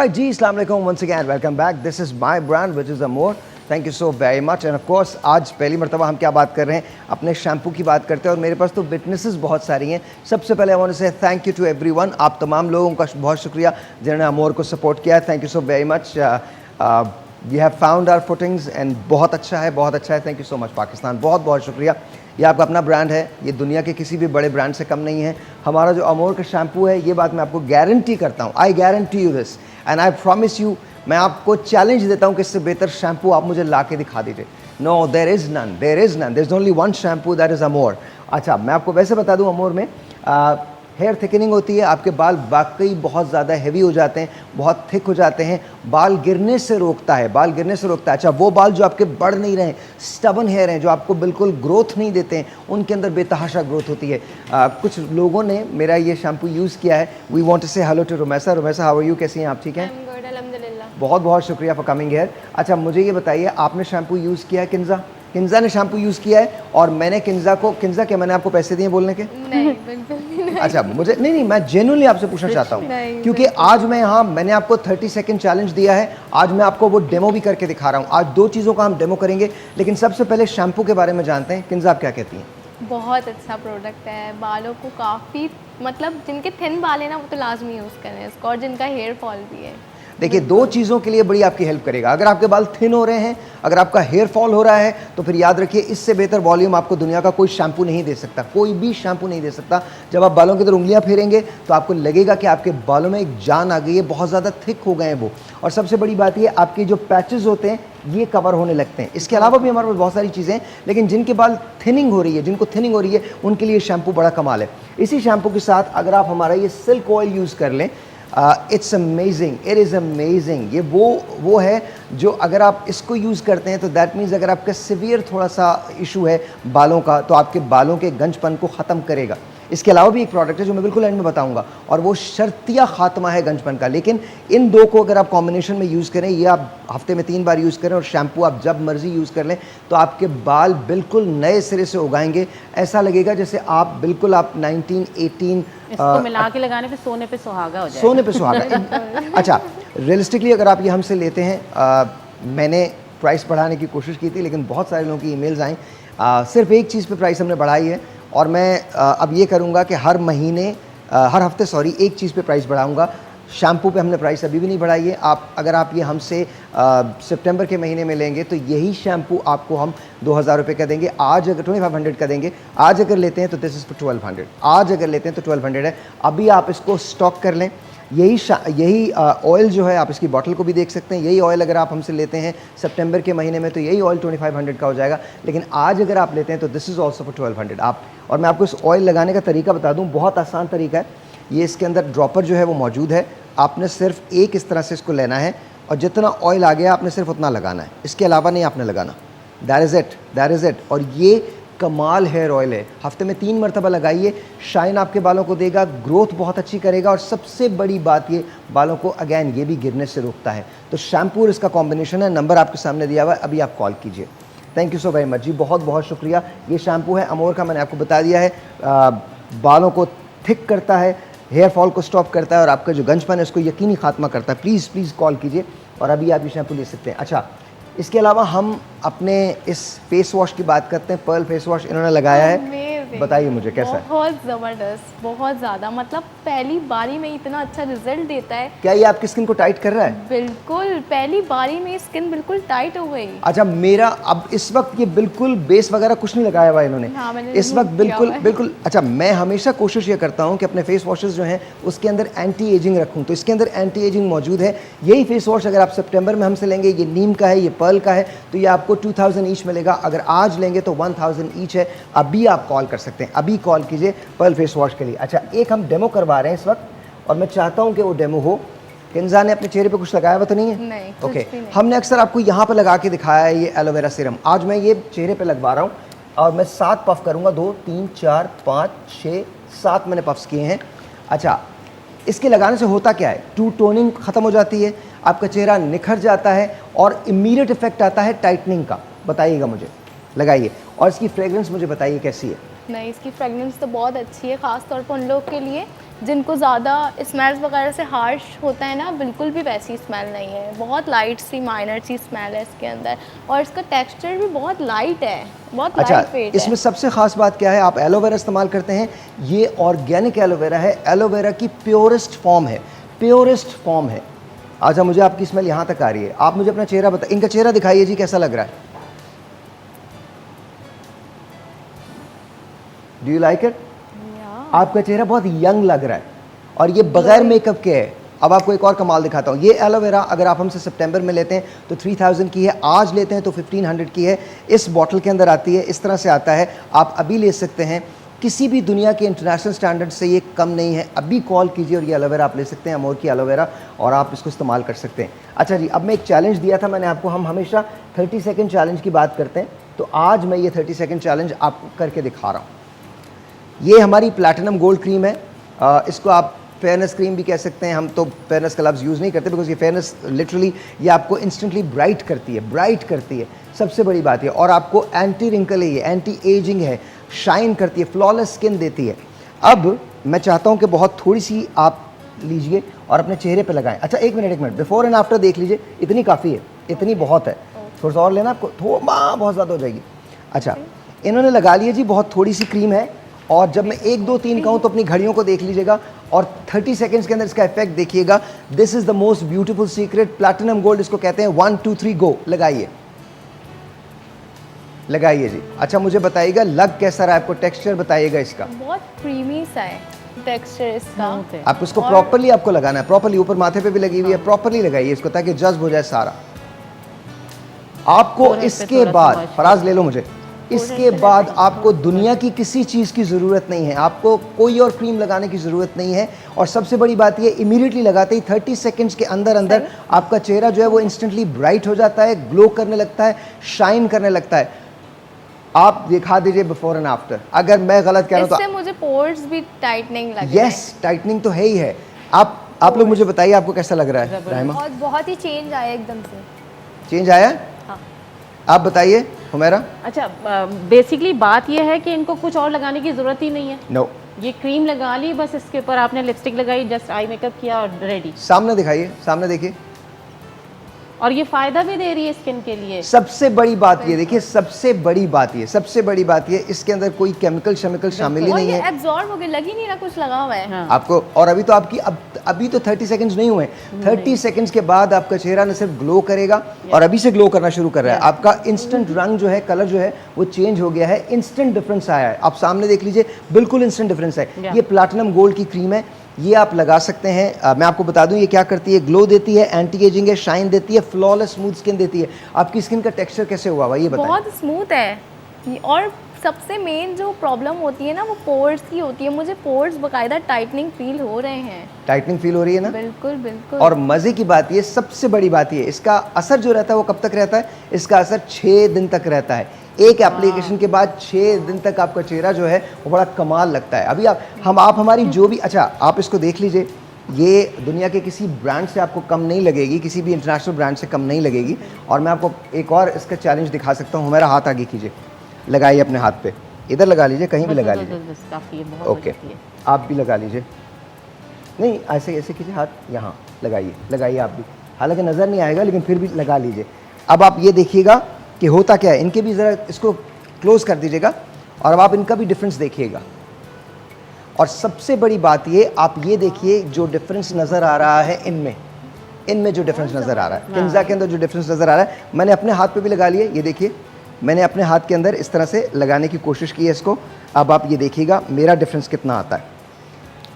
Alright जी, अस्सलाम वालेकुम once again, welcome back. This is my brand which is Amore. Thank you so very much and of course आज पहली मरतबा हम क्या बात कर रहे हैं, अपने शैम्पू की बात करते हैं और मेरे पास तो विटनेसेस बहुत सारी हैं. सबसे पहले I want to say thank you to everyone. आप तमाम लोगों का बहुत शुक्रिया जिन्होंने अमोर को सपोर्ट किया. Thank you so very much. We have found our footings and बहुत अच्छा है. Thank you so much Pakistan, बहुत बहुत शुक्रिया. ये आपका अपना ब्रांड है, ये दुनिया के किसी भी बड़े ब्रांड से कम नहीं है. हमारा जो अमोर का शैम्पू है, ये बात मैं आपको गारंटी करता हूँ. I guarantee you this and I promise you, मैं आपको चैलेंज देता हूँ कि इससे बेहतर शैम्पू आप मुझे ला के दिखा दीजिए. No, there is none, there is only one shampoo, that is Amor. अच्छा, मैं आपको वैसे बता दूँ, अमोर में हेयर थिकनिंग होती है. आपके बाल वाकई बहुत ज़्यादा हैवी हो जाते हैं, बहुत थिक हो जाते हैं. बाल गिरने से रोकता है, अच्छा, वो बाल जो आपके बढ़ नहीं रहे हैं, स्टबन हेयर हैं, जो आपको बिल्कुल ग्रोथ नहीं देते हैं, उनके अंदर बेतहाशा ग्रोथ होती है. कुछ लोगों ने मेरा ये शैम्पू यूज़ किया है. We want to say hello to Rumaisa. Rumaisa, how are you, कैसी हैं आप? ठीक हैं, बहुत बहुत शुक्रिया फॉर कमिंग हेयर. अच्छा, मुझे ये बताइए, आपने शैम्पू यूज़ किया है? किंजा ने शैम्पू यूज़ किया है और मैंने किंजा क्या मैंने आपको पैसे दिए बोलने के? नहीं, बिल्कुल नहीं. अच्छा, मुझे नहीं, मैं जेन्युइनली आपसे पूछना चाहता हूँ क्योंकि आज मैं यहाँ, मैंने आपको 30 सेकंड चैलेंज दिया है. आज मैं आपको वो डेमो भी करके दिखा रहा हूँ. आज दो चीज़ों का हम डेमो करेंगे, लेकिन सबसे पहले शैम्पू के बारे में जानते हैं. किंजा, आप क्या कहती हैं? बहुत अच्छा प्रोडक्ट है, बालों को काफ़ी, मतलब जिनके थिन बाल है ना, वो तो लाजमी यूज़ करें इसको, और जिनका हेयर फॉल भी है. देखिए, दो चीज़ों के लिए बड़ी आपकी हेल्प करेगा. अगर आपके बाल थिन हो रहे हैं, अगर आपका हेयर फॉल हो रहा है, तो फिर याद रखिए, इससे बेहतर वॉल्यूम आपको दुनिया का कोई शैम्पू नहीं दे सकता, कोई भी शैम्पू नहीं दे सकता. जब आप बालों की तरफ उंगलियां फेरेंगे तो आपको लगेगा कि आपके बालों में एक जान आ गई है, बहुत ज़्यादा थिक हो गए हैं वो. और सबसे बड़ी बात ये, आपके जो पैचेस होते हैं ये कवर होने लगते हैं. इसके अलावा भी हमारे पास बहुत सारी चीज़ें हैं, लेकिन जिनके बाल थिनिंग हो रही है, उनके लिए शैम्पू बड़ा कमाल है. इसी शैम्पू के साथ अगर आप हमारा ये सिल्क ऑयल यूज़ कर लें, it's amazing, it is amazing. ये वो है जो अगर आप इसको यूज़ करते हैं तो दैट मीन्स अगर आपका सिवियर थोड़ा सा इशू है बालों का, तो आपके बालों के गंजपन को ख़त्म करेगा. इसके अलावा भी एक प्रोडक्ट है जो मैं बिल्कुल एंड में बताऊंगा, और वो शर्तिया खात्मा है गंजपन का. लेकिन इन दो को अगर आप कॉम्बिनेशन में यूज़ करें, ये आप हफ्ते में 3 बार यूज़ करें और शैम्पू आप जब मर्जी यूज़ कर लें, तो आपके बाल बिल्कुल नए सिरे से उगाएंगे. ऐसा लगेगा जैसे आप 1918 इसको मिला के लगाने पे सोने पे सुहागा हो जाएगा. सोने पे सुहागा. अच्छा, रियलिस्टिकली अगर आप ये हमसे लेते हैं, मैंने प्राइस बढ़ाने की कोशिश की थी, लेकिन बहुत सारे लोगों की ईमेल्स आई. सिर्फ एक चीज़ पे प्राइस हमने बढ़ाई है, और मैं अब ये करूँगा कि हर हफ्ते एक चीज़ पे प्राइस बढ़ाऊँगा. शैम्पू पे हमने प्राइस अभी भी नहीं बढ़ाई है. अगर आप ये हमसे सितंबर के महीने में लेंगे तो यही शैम्पू आपको हम 2000 रुपये का देंगे. आज अगर 2500 का देंगे, आज अगर लेते हैं तो दिस इज़ फॉर 1200. आज अगर लेते हैं तो 1200 है. अभी आप इसको स्टॉक कर लें. यही ऑयल जो है, आप इसकी बॉटल को भी देख सकते हैं. यही ऑयल अगर आप हमसे लेते हैं सितंबर के महीने में तो यही ऑयल 2500 का हो जाएगा. लेकिन आज अगर आप लेते हैं तो दिस इज़ ऑल्सो फॉर 1200. और मैं आपको इस ऑयल लगाने का तरीका बता दूं, बहुत आसान तरीका है. ये इसके अंदर ड्रॉपर जो है वो मौजूद है. आपने सिर्फ एक इस तरह से इसको लेना है और जितना ऑयल आ गया आपने सिर्फ उतना लगाना है, इसके अलावा नहीं आपने लगाना. That is it. और ये कमाल हेयर ऑयल है. हफ्ते में 3 मरतबा लगाइए, शाइन आपके बालों को देगा, ग्रोथ बहुत अच्छी करेगा, और सबसे बड़ी बात ये, बालों को अगैन ये भी गिरने से रोकता है. तो शैम्पू और इसका कॉम्बिनेशन है. नंबर आपके सामने दिया हुआ है, अभी आप कॉल कीजिए. Thank you so very much जी, बहुत बहुत शुक्रिया. ये शैम्पू है अमोर का, मैंने आपको बता दिया है. बालों को थिक करता है, हेयर फॉल को स्टॉप करता है, और आपका जो गंजपन है उसको यकीनी खात्मा करता है. प्लीज़ कॉल कीजिए और अभी आप ये शैम्पू ले सकते हैं. अच्छा, इसके अलावा हम अपने इस फेस वॉश की बात करते हैं. पर्ल फेस वॉश इन्होंने लगाया है, बताइए मुझे कैसा है? बहुत ज़बरदस्त, बहुत ज़्यादा, मतलब पहली बारी में इतना अच्छा रिजल्ट देता है. क्या ये आपकी स्किन को टाइट कर रहा है? बिल्कुल, पहली बारी में स्किन बिल्कुल टाइट हो गई. अच्छा, मेरा अब इस वक्त ये बिल्कुल बेस वगैरह कुछ नहीं लगाया हुआ इन्होंने. हाँ, मैंने इस वक्त बिल्कुल. अच्छा, मैं हमेशा कोशिश ये करता हूँ कि अपने फेस वॉशेस जो हैं उसके अंदर एंटी एजिंग रखूँ, तो इसके अंदर एंटी एजिंग मौजूद है. यही फेस वॉश अगर आप सितंबर में हमसे लेंगे, ये नीम का है, ये पर्ल का है, तो ये आपको 2000 ईच मिलेगा. अगर आज लेंगे तो 1000 ईच है. अभी आप कॉल कर सकते हैं, अभी कॉल कीजिए पर्ल फेस वॉश के लिए. अच्छा, एक हम डेमो करवा रहे हैं इस वक्त, और मैं चाहता हूं कि वो डेमो हो. किंजा ने अपने चेहरे पे कुछ लगाया हुआ तो नहीं है? नहीं, ओके. हमने अक्सर आपको यहाँ पे लगा के दिखाया है ये एलोवेरा सीरम. आज मैं ये चेहरे पे लगवा रहा हूँ और मैं 7 पफ करूँगा. 2 3 4 5 6 7 मैंने पफ्स किए हैं. अच्छा, इसके लगाने से होता क्या है? टू टोनिंग ख़त्म हो जाती है, आपका चेहरा निखर जाता है, और इमीडिएट इफेक्ट आता है टाइटनिंग का. बताइएगा मुझे, लगाइए. और इसकी फ्रेगरेंस मुझे बताइए कैसी है? नहीं, इसकी फ्रेगनेंस तो बहुत अच्छी है, ख़ास तौर पर उन लोग के लिए जिनको ज़्यादा स्मेल्स वगैरह से हार्श होता है ना, बिल्कुल भी वैसी स्मेल नहीं है। बहुत लाइट सी माइनर सी स्मेल है इसके अंदर, और इसका टेक्सचर भी बहुत लाइट है, बहुत अच्छा, लाइट वेट है। इसमें सबसे ख़ास बात क्या है, आप एलोवेरा इस्तेमाल करते हैं, ये ऑर्गेनिक एलोवेरा है, एलोवेरा की प्योरेस्ट फॉर्म है, प्योरेस्ट फॉर्म है। अच्छा, मुझे आपकी स्मेल यहाँ तक आ रही है। आप मुझे अपना चेहरा बता, इनका चेहरा दिखाइए जी, कैसा लग रहा है? Do you like it? आपका चेहरा बहुत यंग लग रहा है, और ये बगैर मेकअप के है। अब आपको एक और कमाल दिखाता हूँ। ये एलोवेरा अगर आप हमसे सितंबर में लेते हैं तो 3000 की है, आज लेते हैं तो 1500 की है। इस बॉटल के अंदर आती है, इस तरह से आता है, आप अभी ले सकते हैं। किसी भी दुनिया के इंटरनेशनल स्टैंडर्ड से ये कम नहीं है। अभी कॉल कीजिए और ये एलोवेरा आप ले सकते हैं, अमोर की एलोवेरा, और आप इसको इस्तेमाल कर सकते हैं। अच्छा जी, अब मैं एक चैलेंज दिया था मैंने आपको, हम हमेशा 30 सेकेंड चैलेंज की बात करते हैं, तो आज मैं ये 30 सेकेंड चैलेंज आपको करके दिखा रहा हूँ। ये हमारी प्लैटिनम गोल्ड क्रीम है, इसको आप फेयरनेस क्रीम भी कह सकते हैं। हम तो फेयरनेस का लफ्ज़ यूज़ नहीं करते, बिकॉज ये फेयरनेस लिटरली ये आपको इंस्टेंटली ब्राइट करती है, ब्राइट करती है, सबसे बड़ी बात है। और आपको एंटी रिंकल है, ये एंटी एजिंग है, शाइन करती है, फ्लॉलेस स्किन देती है। अब मैं चाहता हूँ कि बहुत थोड़ी सी आप लीजिए और अपने चेहरे पे लगाएं। अच्छा, एक मिनट, बिफोर एंड आफ्टर देख लीजिए, इतनी काफ़ी है, इतनी बहुत है। थोड़ा सा और लेना आपको, बहुत ज़्यादा हो जाएगी। अच्छा, इन्होंने लगा लिया जी, बहुत थोड़ी सी क्रीम है, और जब मैं 1 2 3 कहूँ तो अपनी घड़ियों को देख लीजिएगा और 30 सेकंड्स के अंदर इसका इफेक्ट देखिएगा। This is the most beautiful secret, platinum gold इसको कहते हैं। 1 2 3 गो, लगाइए, लगाइए जी। अच्छा, मुझे बताइएगा लग कैसा रहा है आपको, टेक्सचर बताइएगा इसका। बहुत क्रीमी सा है टेक्सचर इसका। आप इसको प्रॉपर्ली आपको लगाना है, प्रॉपर्ली, ऊपर माथे पे भी लगी हुई है, प्रॉपर्ली लगाइए इसको ताकि जज्ब हो जाए सारा। आपको इसके बाद, फराज ले लो मुझे, इसके बाद आपको दुनिया की किसी चीज़ की ज़रूरत नहीं है, आपको कोई और क्रीम लगाने की ज़रूरत नहीं है। और सबसे बड़ी बात ये, इमीडिएटली लगाते ही 30 सेकंड्स के अंदर अंदर आपका चेहरा जो है वो इंस्टेंटली ब्राइट हो जाता है, ग्लो करने लगता है, शाइन करने लगता है। आप दिखा दीजिए बिफोर एंड आफ्टर। अगर मैं गलत कह रहा हूँ तो इससे मुझे पोर्स भी टाइटनिंग लग रहे हैं। यस, टाइटनिंग तो है ही है। आप लोग मुझे बताइए आपको कैसा लग रहा है राहिमा? बहुत ही चेंज आया एकदम से। चेंज आया? हाँ। आप बताइए हुमैरा। अच्छा, बेसिकली बात यह है कि इनको कुछ और लगाने की ज़रूरत ही नहीं है। नो, ये क्रीम लगा ली, बस इसके ऊपर आपने लिपस्टिक लगाई, जस्ट आई मेकअप किया और रेडी। सामने दिखाइए, सामने देखिए। और ये फ़ायदा भी दे रही है स्किन के लिए। सबसे बड़ी बात ये देखिए, सबसे बड़ी बात ये, सबसे बड़ी बात ये, इसके अंदर कोई केमिकल शामिल ही नहीं है। एब्जॉर्ब हो गया, लग ही नहीं रहा कुछ लगा हुआ है। हाँ। आपको, और अभी तो आपकी अभी तो 30 सेकंड्स नहीं हुए, 30 सेकंड्स के बाद आपका चेहरा न सिर्फ ग्लो करेगा, और अभी से ग्लो करना शुरू कर रहा है। आपका इंस्टेंट रंग जो है, कलर जो है वो चेंज हो गया है, इंस्टेंट डिफरेंस आया है। आप सामने देख लीजिए, बिल्कुल इंस्टेंट डिफरेंस है। ये प्लैटिनम गोल्ड की क्रीम है, ये आप लगा सकते हैं। मैं आपको बता दूं ये क्या करती है, ग्लो देती है, एंटी एजिंग है, शाइन देती है, फ्लॉलेस स्मूथ स्किन देती है। आपकी स्किन का टेक्सचर कैसे हुआ हुआ ये बताएं? बहुत स्मूथ है। और सबसे मेन जो प्रॉब्लम होती है ना, वो पोर्स की होती है। मुझे पोर्स बकायदा टाइटनिंग फील हो रहे हैं। टाइटनिंग फील हो रही है ना? बिल्कुल बिल्कुल। और मज़े की बात ये, सबसे बड़ी बात ये, इसका असर जो रहता है वो कब तक रहता है? इसका असर 6 दिन तक रहता है। एक एप्लीकेशन के बाद 6 दिन तक आपका चेहरा जो है वो बड़ा कमाल लगता है। अभी आप हमारी जो भी, अच्छा आप इसको देख लीजिए, ये दुनिया के किसी ब्रांड से आपको कम नहीं लगेगी, किसी भी इंटरनेशनल ब्रांड से कम नहीं लगेगी। और मैं आपको एक और इसका चैलेंज दिखा सकता हूँ। मेरा हाथ आगे कीजिए, लगाइए अपने हाथ पे, इधर लगा लीजिए, कहीं भी लगा लीजिए। ओके, आप भी लगा लीजिए। नहीं, ऐसे ऐसे कीजिए, हाथ यहाँ लगाइए आप भी। हालांकि नज़र नहीं आएगा लेकिन फिर भी लगा लीजिए। अब आप ये देखिएगा कि होता क्या है। इनके भी ज़रा इसको क्लोज कर दीजिएगा और अब आप इनका भी डिफरेंस देखिएगा। और सबसे बड़ी बात ये, आप ये देखिए जो डिफरेंस नज़र आ रहा है इनमें जो डिफरेंस नज़र आ रहा है, किंजा के अंदर जो डिफरेंस नज़र आ रहा है, मैंने अपने हाथ पे भी लगा लिए। ये देखिए, मैंने अपने हाथ के अंदर इस तरह से लगाने की कोशिश की है इसको। अब आप ये देखिएगा मेरा डिफरेंस कितना आता है।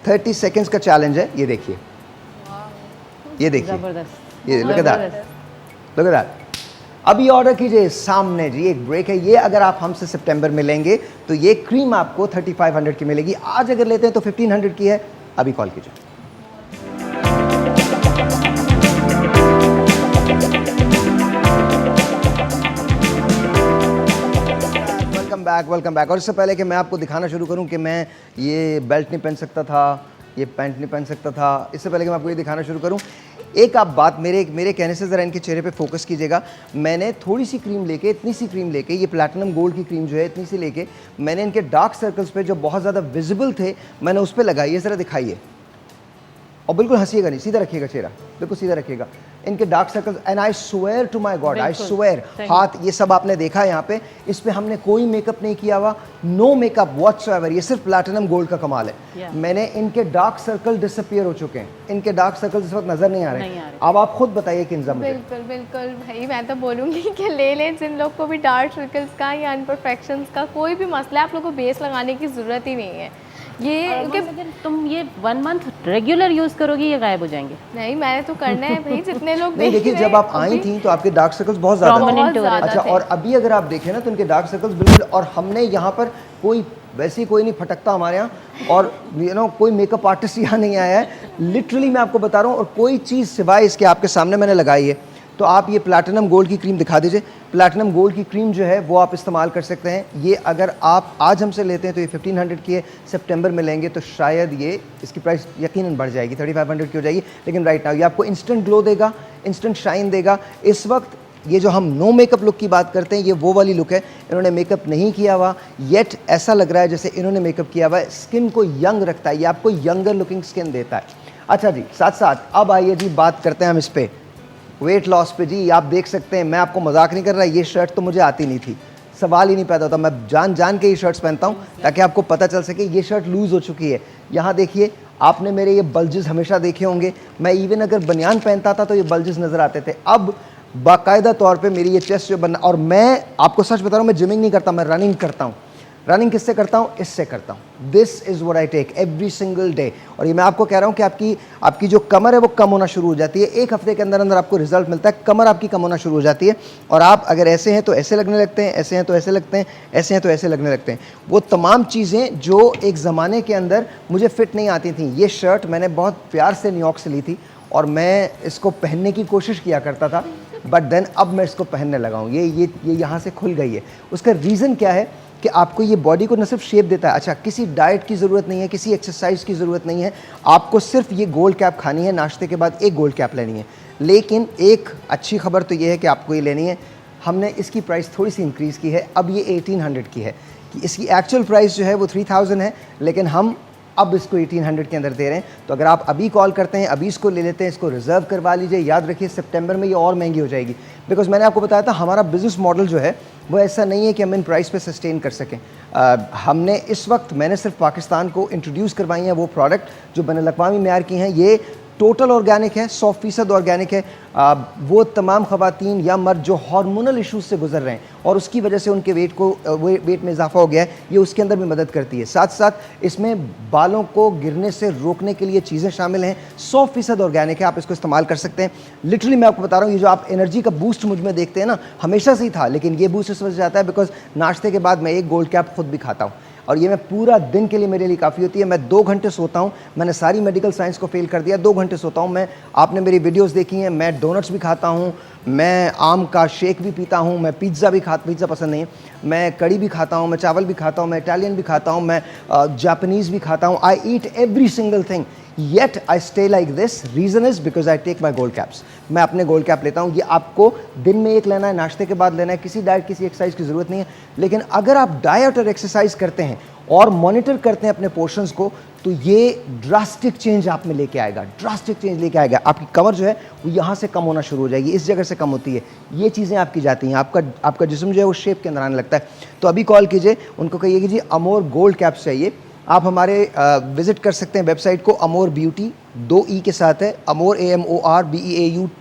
30 सेकेंड्स का चैलेंज है, ये देखिए, ये देखिए, ये लुक एट दैट। अभी ऑर्डर कीजिए सामने जी, एक ब्रेक है। ये अगर आप हमसे सितंबर में लेंगे तो ये क्रीम आपको 3500 की मिलेगी। आज अगर लेते हैं तो 1500 की है। अभी कॉल कीजिए। Welcome back. और इससे पहले कि मैं आपको दिखाना शुरू करूं कि मैं ये बेल्ट नहीं पहन सकता था, ये पैंट नहीं पहन सकता था, इससे पहले कि मैं आपको ये दिखाना शुरू करूं, एक आप बात मेरे कहने से ज़रा इनके चेहरे पे फोकस कीजिएगा। मैंने थोड़ी सी क्रीम लेके, इतनी सी क्रीम लेके, ये प्लैटिनम गोल्ड की क्रीम जो है इतनी सी लेके, मैंने इनके डार्क सर्कल्स पे जो बहुत ज़्यादा विजिबल थे, मैंने उस पर लगाई है। ज़रा दिखाइए, और बिल्कुल हंसीएगा नहीं, सीधा रखिएगा चेहरा, बिल्कुल सीधा रखिएगा। इनके dark circles, and I swear to my god, I swear, हाथ ये सब आपने देखा है यहाँ पे, इस पे हमने कोई मेकअप नहीं किया हुआ, नो मेकअप व्हाटसोएवर। ये सिर्फ प्लैटिनम गोल्ड का कमाल है। मैंने इनके डार्क सर्कल डिसअपियर हो चुके हैं, इनके डार्क सर्कल इस वक्त नजर नहीं आ रहे। अब आप खुद बताइए किंजा मुझे। बिल्कुल बिल्कुल भाई, मैं तो बोलूँगी कि ले लें जिन लोग को भी डार्क सर्कल्स का या इम्परफेक्शंस का कोई भी मसला है, आप लोग को बेस लगाने की ज़रूरत ही नहीं है। ये अगर तुम ये 1 मंथ रेगुलर यूज़ करोगी ये गायब हो जाएंगे। नहीं, मैंने तो करना है भाई, जितने लोग नहीं देखिए, जब आप आई थी तो आपके डार्क सर्कल्स बहुत ज़्यादा Prominent थे। हो रहे थे। अच्छा, और अभी अगर आप देखें ना तो उनके डार्क सर्कल्स बिल्कुल, और हमने यहाँ पर कोई वैसे ही कोई नहीं फटकता हमारे यहाँ, और कोई मेकअप आर्टिस्ट यहाँ नहीं आया है, लिटरली मैं आपको बता रहा हूँ। और कोई चीज़ सिवाय इसके आपके सामने मैंने लगाई है। तो आप ये प्लैटिनम गोल्ड की क्रीम दिखा दीजिए। प्लैटिनम गोल्ड की क्रीम जो है वो आप इस्तेमाल कर सकते हैं। ये अगर आप आज हमसे लेते हैं तो ये 1500 की है, सितंबर में लेंगे तो शायद ये इसकी प्राइस यकीनन बढ़ जाएगी, 3500 की हो जाएगी। लेकिन राइट नाउ ये आपको इंस्टेंट ग्लो देगा, इंस्टेंट शाइन देगा। इस वक्त ये जो हम नो मेकअप लुक की बात करते हैं, ये वो वाली लुक है। इन्होंने मेकअप नहीं किया हुआ येट, ऐसा लग रहा है जैसे इन्होंने मेकअप किया हुआ है। स्किन को यंग रखता है, ये आपको यंगर लुकिंग स्किन देता है। अच्छा जी, साथ साथ अब आइए जी बात करते हैं हम इस पे वेट लॉस पे। जी आप देख सकते हैं, मैं आपको मजाक नहीं कर रहा, ये शर्ट तो मुझे आती नहीं थी, सवाल ही नहीं पैदा होता। मैं जान जान के ये शर्ट्स पहनता हूँ ताकि आपको पता चल सके ये शर्ट लूज़ हो चुकी है। यहाँ देखिए, आपने मेरे ये बल्जेस हमेशा देखे होंगे, मैं इवन अगर बनियान पहनता था तो ये बल्जेस नज़र आते थे। अब बाकायदा तौर पे मेरी ये चेस्ट जो बनना, और मैं आपको सच बता रहा हूँ, मैं जिमिंग नहीं करता, मैं रनिंग करता हूँ। रनिंग किससे करता हूँ? इससे करता हूँ। This is what I take every single day. और ये मैं आपको कह रहा हूँ कि आपकी जो कमर है वो कम होना शुरू हो जाती है। 1 हफ्ते के अंदर अंदर आपको रिजल्ट मिलता है, कमर आपकी कम होना शुरू हो जाती है। और आप अगर ऐसे हैं तो ऐसे लगने लगते हैं, ऐसे हैं तो ऐसे लगते हैं, ऐसे हैं तो ऐसे लगने लगते हैं। वो तमाम चीज़ें जो एक ज़माने के अंदर मुझे फिट नहीं आती थी। ये शर्ट मैंने बहुत प्यार से न्यूयॉर्क से ली थी और मैं इसको पहनने की कोशिश किया करता था, बट देन अब मैं इसको पहनने लगा हूँ। ये यहाँ से खुल गई है। उसका रीज़न क्या है कि आपको ये बॉडी को न सिर्फ शेप देता है। अच्छा, किसी डाइट की ज़रूरत नहीं है, किसी एक्सरसाइज की ज़रूरत नहीं है, आपको सिर्फ ये गोल्ड कैप खानी है, नाश्ते के बाद एक गोल्ड कैप लेनी है। लेकिन एक अच्छी खबर तो ये है कि आपको ये लेनी है। हमने इसकी प्राइस थोड़ी सी इंक्रीज़ की है, अब ये 1800 की है। कि इसकी एक्चुअल प्राइस जो है वो 3000 है, लेकिन हम अब इसको 1800 के अंदर दे रहे हैं। तो अगर आप अभी कॉल करते हैं, अभी इसको ले लेते हैं, इसको रिजर्व करवा लीजिए। याद रखिए सितंबर में ये और महंगी हो जाएगी, बिकॉज मैंने आपको बताया था हमारा बिजनेस मॉडल जो है वो ऐसा नहीं है कि हम इन प्राइस पे सस्टेन कर सकें। हमने इस वक्त मैंने सिर्फ पाकिस्तान को इंट्रोड्यूस करवाई हैं वो प्रोडक्ट जो बैनुल-अक़वामी मेयार की हैं। ये टोटल ऑर्गेनिक है, 100% ऑर्गेनिक है। वो तमाम ख़वातीन या मर्द जो हार्मोनल इश्यूज से गुजर रहे हैं और उसकी वजह से उनके वेट में इजाफा हो गया है, ये उसके अंदर भी मदद करती है। साथ साथ इसमें बालों को गिरने से रोकने के लिए चीज़ें शामिल हैं। 100% ऑर्गेनिक है, आप इसको इस्तेमाल कर सकते हैं। लिटरली मैं आपको बता रहा हूँ, ये जो आप एनर्जी का बूस्ट मुझ में देखते हैं ना, हमेशा से ही था, लेकिन ये बूस्ट इस वजह से आता है बिकॉज नाश्ते के बाद मैं एक गोल्ड कैप खुद भी खाता हूँ और ये मैं पूरा दिन के लिए मेरे लिए काफ़ी होती है। मैं 2 घंटे सोता हूँ, मैंने सारी मेडिकल साइंस को फेल कर दिया। 2 घंटे सोता हूँ मैं। आपने मेरी वीडियोस देखी हैं, मैं डोनट्स भी खाता हूँ, मैं आम का शेक भी पीता हूँ, मैं पिज़्ज़ा भी पिज़्ज़ा पसंद नहीं है, मैं कड़ी भी खाता हूँ, मैं चावल भी खाता हूँ, मैं इटालियन भी खाता हूँ, मैं जापानीज़ भी खाता हूँ। I eat every single thing yet I stay like this. Reason is because I take my gold caps. मैं अपने गोल्ड कैप लेता हूँ। ये आपको दिन में एक लेना है, नाश्ते के बाद लेना है, किसी डाइट किसी एक्सरसाइज की ज़रूरत नहीं है। लेकिन अगर आप डाइट और एक्सरसाइज करते हैं और मॉनिटर करते हैं अपने पोर्शंस को, तो ये ड्रास्टिक चेंज आप में लेके आएगा, ड्रास्टिक चेंज लेके आएगा। आपकी कमर जो है वो यहाँ से कम होना शुरू हो जाएगी, इस जगह से कम होती है, ये चीज़ें आपकी जाती हैं, आपका जिस्म जो है वो शेप के अंदर आने लगता है। तो अभी कॉल कीजिए, उनको कहिए कि जी अमोर गोल्ड कैप्स चाहिए। आप हमारे विज़िट कर सकते हैं वेबसाइट को, अमोर ब्यूटी 2 ई के साथ है, अमोर AMORBEAUTEE.com।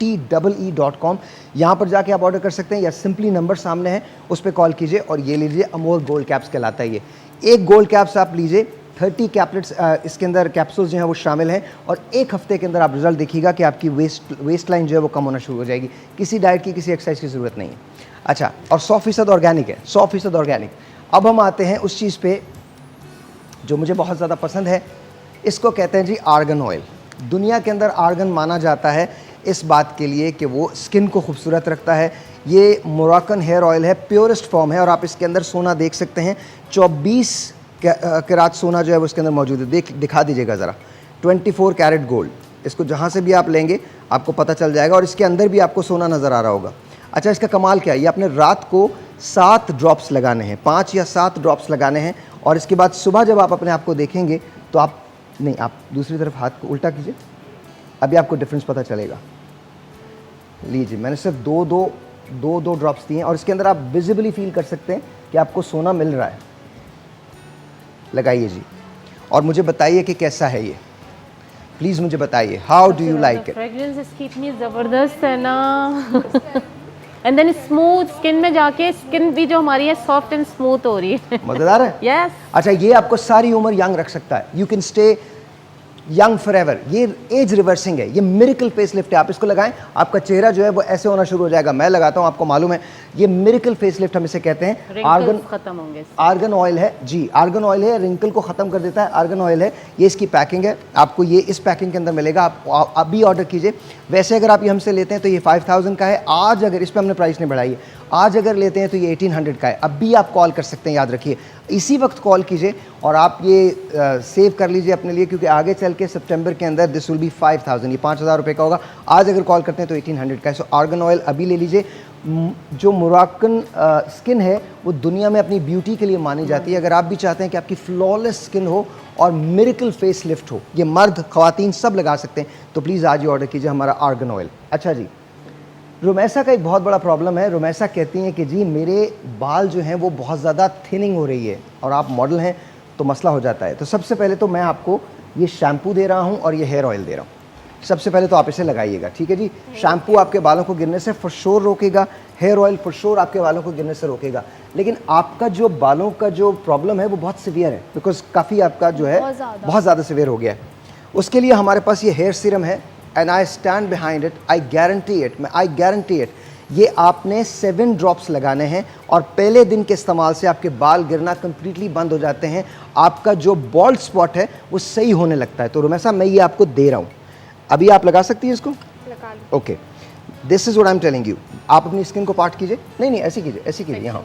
यहाँ पर जाके आप ऑर्डर कर सकते हैं या सिंपली नंबर सामने है उस पर कॉल कीजिए और ये लीजिए। अमोर गोल्ड कैप्स कहलाता है ये। एक गोल्ड कैप्स आप लीजिए, 30 कैप्लेट्स इसके अंदर कैप्सूल्स जो हैं वो शामिल हैं और 1 हफ्ते के अंदर आप रिजल्ट देखिएगा कि आपकी वेस्ट लाइन जो है वो कम होना शुरू हो जाएगी। किसी डाइट की किसी एक्सरसाइज की ज़रूरत नहीं है। अच्छा, और 100% ऑर्गेनिक है, 100% ऑर्गेनिक। अब हम आते हैं उस चीज़ पे जो मुझे बहुत ज़्यादा पसंद है। इसको कहते हैं जी आर्गन ऑयल। दुनिया के अंदर आर्गन माना जाता है इस बात के लिए कि वो स्किन को खूबसूरत रखता है। ये मोरक्कन हेयर ऑयल है, प्योरेस्ट फॉर्म है और आप इसके अंदर सोना देख सकते हैं। 24 कैरात सोना जो है वो इसके अंदर मौजूद है। दिखा दीजिएगा ज़रा, 24 कैरेट गोल्ड। इसको जहाँ से भी आप लेंगे आपको पता चल जाएगा और इसके अंदर भी आपको सोना नज़र आ रहा होगा। अच्छा, इसका कमाल क्या है, ये आपने रात को 7 ड्रॉप्स लगाने हैं, 5 या 7 ड्रॉप्स लगाने हैं और इसके बाद सुबह जब आप अपने आप को देखेंगे तो आप नहीं, आप दूसरी तरफ हाथ को उल्टा कीजिए, अभी आपको डिफरेंस पता चलेगा। लीजिए, मैंने सिर्फ दो ड्रॉप्स दिए हैं और इसके अंदर आप विजिबली फील कर सकते हैं कि आपको सोना मिल रहा है। लगाइए जी और मुझे बताइए कि कैसा है ये, प्लीज़ मुझे बताइए, how do you like it. Fragrance इसकी इतनी ज़बरदस्त है ना एंड देन स्मूथ स्किन में जाके स्किन भी जो हमारी है सॉफ्ट एंड स्मूथ हो रही है। मज़ेदार है। यस अच्छा, ये आपको सारी उम्र यंग रख सकता है। You can stay young for ever. ये एज रिवर्सिंग है, ये मिरेकल फेस लिफ्ट है। आप इसको लगाएं, आपका चेहरा जो है वो ऐसे होना शुरू हो जाएगा। मैं लगाता हूं, आपको मालूम है, ये मिरेकल फेस लिफ्ट हम इसे कहते हैं। आर्गन खत्म होंगे। आर्गन ऑयल है जी, आर्गन ऑयल है, रिंकल को ख़त्म कर देता है। आर्गन ऑयल है, ये इसकी पैकिंग है। आपको ये इस पैकिंग के अंदर मिलेगा। आप अभी ऑर्डर कीजिए। वैसे अगर आप ये हमसे लेते हैं तो ये 5000 का है। आज अगर इस पर हमने प्राइस नहीं बढ़ाई है, आज अगर लेते हैं तो ये 1800 का है। अब भी आप कॉल कर सकते हैं, याद रखिए, इसी वक्त कॉल कीजिए और आप ये सेव कर लीजिए अपने लिए, क्योंकि आगे चल के सितंबर के अंदर दिस विल बी 5000, ये 5000 रुपये का होगा। आज अगर कॉल करते हैं तो 1800 का है। सो आर्गन ऑयल अभी ले लीजिए। जो मोरक्कन स्किन है वो दुनिया में अपनी ब्यूटी के लिए मानी जाती है। अगर आप भी चाहते हैं कि आपकी फ्लॉलेस स्किन हो और मिरेकल फेस लिफ्ट हो, ये मर्द ख़वातीन सब लगा सकते हैं, तो प्लीज़ आज ही ऑर्डर कीजिए हमारा आर्गन ऑयल। अच्छा जी, रुमैसा का एक बहुत बड़ा प्रॉब्लम है। रुमैसा कहती हैं कि जी मेरे बाल जो हैं वो बहुत ज़्यादा थिनिंग हो रही है और आप मॉडल हैं तो मसला हो जाता है। तो सबसे पहले तो मैं आपको ये शैम्पू दे रहा हूँ और ये हेयर ऑयल दे रहा हूँ। सबसे पहले तो आप इसे लगाइएगा, ठीक है जी। शैम्पू आपके बालों को गिरने से फॉर श्योर रोकेगा, हेयर ऑयल फॉर श्योर आपके बालों को गिरने से रोकेगा। लेकिन आपका जो बालों का जो प्रॉब्लम है वो बहुत सीवियर है, बिकॉज काफ़ी आपका जो है बहुत ज़्यादा सीवियर हो गया है। उसके लिए हमारे पास ये हेयर सीरम है and I stand behind it, I guarantee it. ये आपने 7 ड्रॉप्स लगाने हैं और पहले दिन के इस्तेमाल से आपके बाल गिरना कंप्लीटली बंद हो जाते हैं। आपका जो बॉल्ड स्पॉट है वो सही होने लगता है। तो रुमैसा मैं ये आपको दे रहा हूँ, अभी आप लगा सकती हैं इसको। Okay, this is what I am telling you. आप अपनी स्किन को पार्ट कीजिए, नहीं ऐसे कीजिए, यहाँ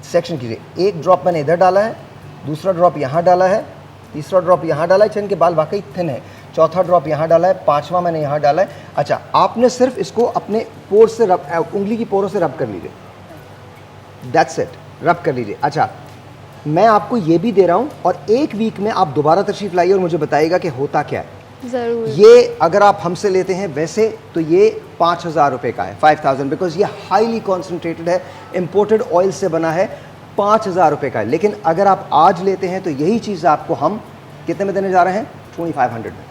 सेक्शन कीजिए। एक ड्रॉप मैंने इधर डाला है, दूसरा ड्रॉप यहाँ डाला है, तीसरा ड्रॉप यहाँ डाला है। चंद के बाल वाकई थिन है। चौथा ड्रॉप यहाँ डाला है, पांचवा मैंने यहाँ डाला है। अच्छा, आपने सिर्फ इसको अपने पोर से उंगली की पोरों से रब कर लीजिए। दैट्स इट, रब कर लीजिए। अच्छा, मैं आपको ये भी दे रहा हूँ और एक वीक में आप दोबारा तशरीफ लाइए और मुझे बताइएगा कि होता क्या है। ज़रूर। ये अगर आप हमसे लेते हैं वैसे तो ये 5000 रुपये का है, 5000, बिकॉज ये हाईली कॉन्सेंट्रेटेड है, इम्पोर्टेड ऑयल से बना है, 5000 रुपये का है। लेकिन अगर आप आज लेते हैं तो यही चीज़ आपको हम कितने में देने जा रहे हैं? 2500 में।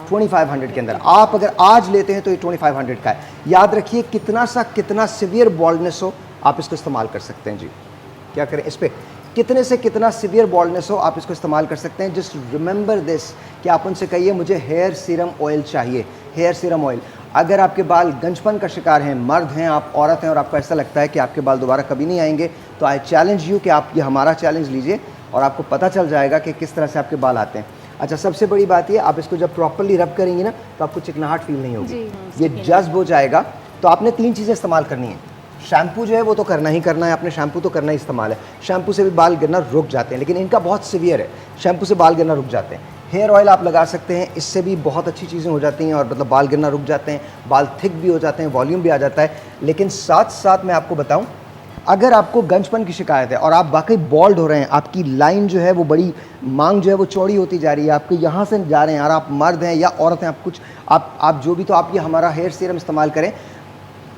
2500 के अंदर आप अगर आज लेते हैं तो ये 2500 का है। याद रखिए, कितना सिवियर बॉल्डनेस हो आप इसको इस्तेमाल कर सकते हैं जी। क्या करें इस पर, कितने से कितना सिवियर बॉल्डनेस हो आप इसको इस्तेमाल कर सकते हैं। जस्ट रिमेंबर दिस कि आप उनसे कहिए मुझे हेयर सीरम ऑयल चाहिए, हेयर सीरम ऑयल। अगर आपके बाल गंजपन का शिकार हैं, मर्द हैं, आप औरत हैं और आपको ऐसा लगता है कि आपके बाल दोबारा कभी नहीं आएंगे, तो आई चैलेंज यू कि आप ये हमारा चैलेंज लीजिए और आपको पता चल जाएगा कि किस तरह से आपके बाल आते हैं। अच्छा, सबसे बड़ी बात ये, आप इसको जब प्रॉपर्ली रब करेंगी ना तो आपको चिकनाहट फील नहीं होगी, ये जज्ब हो जाएगा। तो आपने 3 चीज़ें इस्तेमाल करनी है। शैम्पू जो है वो तो करना ही करना है, आपने शैम्पू तो करना ही इस्तेमाल है। शैम्पू से भी बाल गिरना रुक जाते हैं, लेकिन इनका बहुत सीवियर है, शैम्पू से बाल गिरना रुक जाते हैं। हेयर ऑयल आप लगा सकते हैं, इससे भी बहुत अच्छी चीज़ें हो जाती हैं और मतलब बाल गिरना रुक जाते हैं, बाल थिक भी हो जाते हैं, वॉल्यूम भी आ जाता है। लेकिन साथ साथ मैं आपको बताऊं, अगर आपको गंजपन की शिकायत है और आप वाकई बॉल्ड हो रहे हैं, आपकी लाइन जो है वो बड़ी, मांग जो है वो चौड़ी होती जा रही है, आपके यहाँ से जा रहे हैं और आप मर्द हैं या औरत हैं, आप जो भी, तो आप ये हमारा हेयर सीरम इस्तेमाल करें।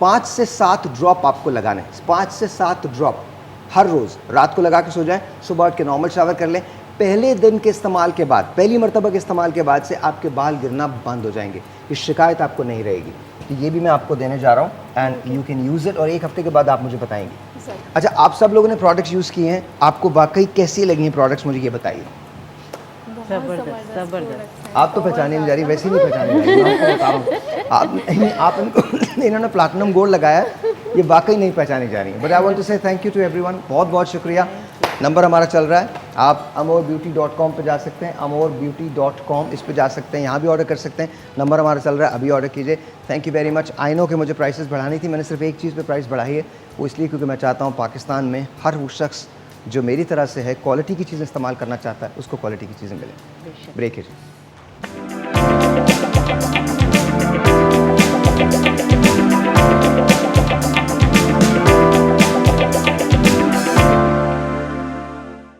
5 से 7 ड्रॉप आपको लगाने, 5 से 7 ड्रॉप हर रोज़। रात को लगा के सो जाएं, सुबह उठ के नॉर्मल शावर कर लें। पहले दिन के इस्तेमाल के बाद, पहली मरतबा के इस्तेमाल के बाद से आपके बाल गिरना बंद हो जाएंगे, ये शिकायत आपको नहीं रहेगी। तो ये भी मैं आपको देने जा रहा हूँ and you can use it, और 1 हफ्ते के बाद आप मुझे बताएंगे। अच्छा, आप सब लोगों ने प्रोडक्ट्स यूज़ किए हैं, आपको वाकई कैसी लगी हैं प्रोडक्ट्स, मुझे ये बताइए। जबरदस्त। आप तो पहचाने नहीं जा रही, वैसे ही नहीं पहचाने जा रही, मैं आपको बता रहा हूँ। आप इनको, इन्होंने प्लैटिनम गोल्ड लगाया, ये वाकई नहीं पहचानी जा रही है। बट आई वांट टू से थैंक यू टू एवरीवन, बहुत बहुत शुक्रिया। नंबर हमारा चल रहा है, आप amourbeauty.com पे जा सकते हैं, amourbeauty.com इस पे जा सकते हैं, यहाँ भी ऑर्डर कर सकते हैं। नंबर हमारा चल रहा है, अभी ऑर्डर कीजिए। Thank you very much. I know कि मुझे प्राइसेस बढ़ानी थी, मैंने सिर्फ एक चीज़ पे प्राइस बढ़ाई है, वो इसलिए क्योंकि मैं चाहता हूँ पाकिस्तान में हर वो शख्स जो मेरी तरह से है, क्वालिटी की चीज़ें इस्तेमाल करना चाहता है, उसको क्वालिटी की चीज़ें मिलें। ब्रेक है।